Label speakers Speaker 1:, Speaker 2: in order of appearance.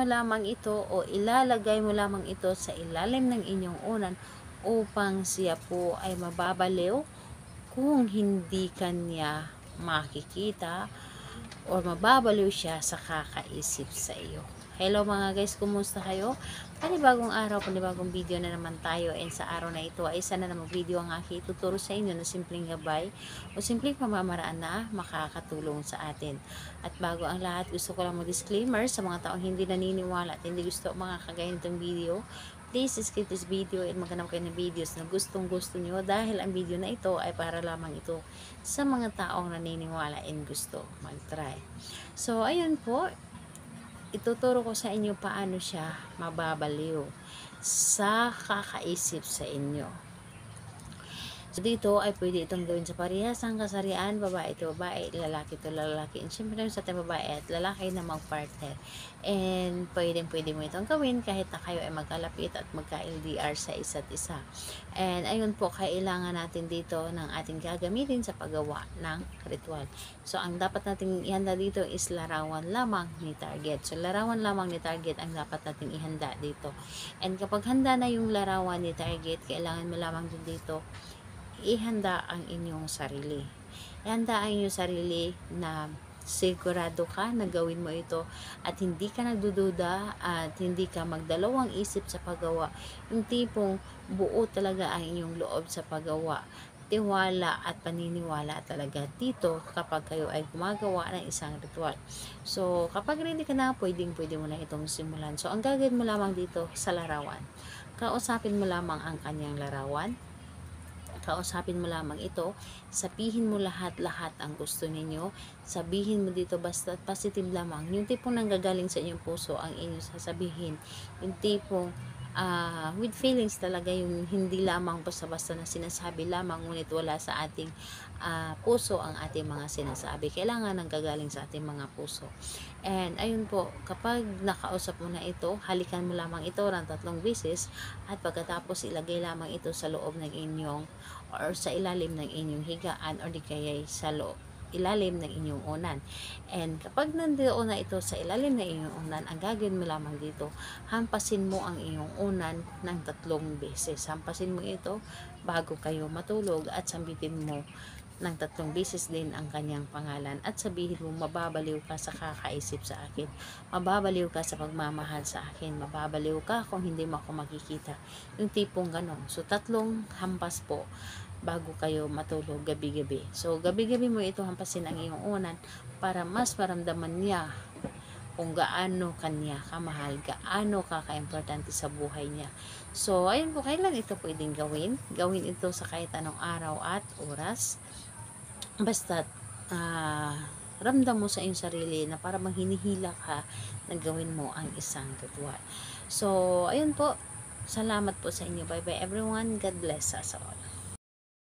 Speaker 1: lamang ito o ilalagay mo lamang ito sa ilalim ng inyong unan upang siya po ay mababaliw kung hindi kanya makikita or mababaliw siya sa kakaisip sa iyo. Hello mga guys, kumusta kayo? Panibagong araw, panibagong video na naman tayo, and sa araw na ito ay isa na namang video ang aking ituturo sa inyo na simpleng gabay o simpleng pamamaraan na makakatulong sa atin. At bago ang lahat, gusto ko lang mag-disclaimer sa mga taong hindi naniniwala at hindi gusto mga kagaya nitong video. Please skip this video and maghanap kayo ng videos na gustong gusto nyo, dahil ang video na ito ay para lamang ito sa mga taong naniniwala and gusto mag-try. So ayun po, ituturo ko sa inyo paano siya mababaliw sa kakaisip sa inyo. So dito ay pwede itong gawin sa parehasang kasarian, babae to babae, lalaki to lalaki. And syempre sa ating babae at lalaki na mag-partner. And pwede mo itong gawin kahit na kayo ay magkalapit at magka-LDR sa isa't isa. And ayun po, kailangan natin dito ng ating gagamitin sa paggawa ng ritual. So ang dapat nating ihanda dito is larawan lamang ni target. So larawan lamang ni target ang dapat nating ihanda dito. And kapag handa na yung larawan ni target, kailangan mo lamang din dito ihanda ang inyong sarili. Ihanda ang inyong sarili na sigurado ka na gawin mo ito at hindi ka nagdududa at hindi ka magdalawang isip sa paggawa. Yung tipong buo talaga ang inyong loob sa paggawa. Tiwala at paniniwala talaga dito kapag kayo ay gumagawa ng isang ritual. So, kapag ready ka na, pwede mo na itong simulan. So, ang gagawin mo lamang dito sa larawan, kausapin mo lamang ang kanyang larawan. Kausapin mo lamang ito, sabihin mo lahat-lahat ang gusto ninyo, sabihin mo dito basta positive lamang, yung tipong nanggagaling sa inyong puso ang inyong sasabihin, yung tipong with feelings talaga, yung hindi lamang basta-basta na sinasabi lamang ngunit wala sa ating puso ang ating mga sinasabi. Kailangan nanggagaling sa ating mga puso. And ayun po, kapag nakausap mo na ito, halikan mo lamang ito ng 3 beses at pagkatapos ilagay lamang ito sa loob ng inyong or sa ilalim ng inyong higaan or di kaya sa ilalim ng inyong unan. And kapag nandoon na ito sa ilalim ng inyong unan, ang gagawin mo lamang dito, hampasin mo ang inyong unan ng 3 beses. Hampasin mo ito bago kayo matulog at sambitin mo ng 3 beses din ang kanyang pangalan at sabihin mo, mababaliw ka sa kakaisip sa akin, mababaliw ka sa pagmamahal sa akin, mababaliw ka kung hindi mo ako makikita. Yung tipong ganon. So 3 hampas po bago kayo matulog gabi-gabi. So gabi-gabi mo ito hampasin ang iyong unan para mas maramdaman niya kung gaano kanya kamahal, gaano ka-importante sa buhay niya. So ayun po, kailan ito pwedeng gawin? Gawin ito sa kahit anong araw at oras. Basta ramdam mo sa iyong sarili na para manghinihila ka na gawin mo ang isang ritual. So ayun po, salamat po sa inyo. Bye bye everyone. God bless us all.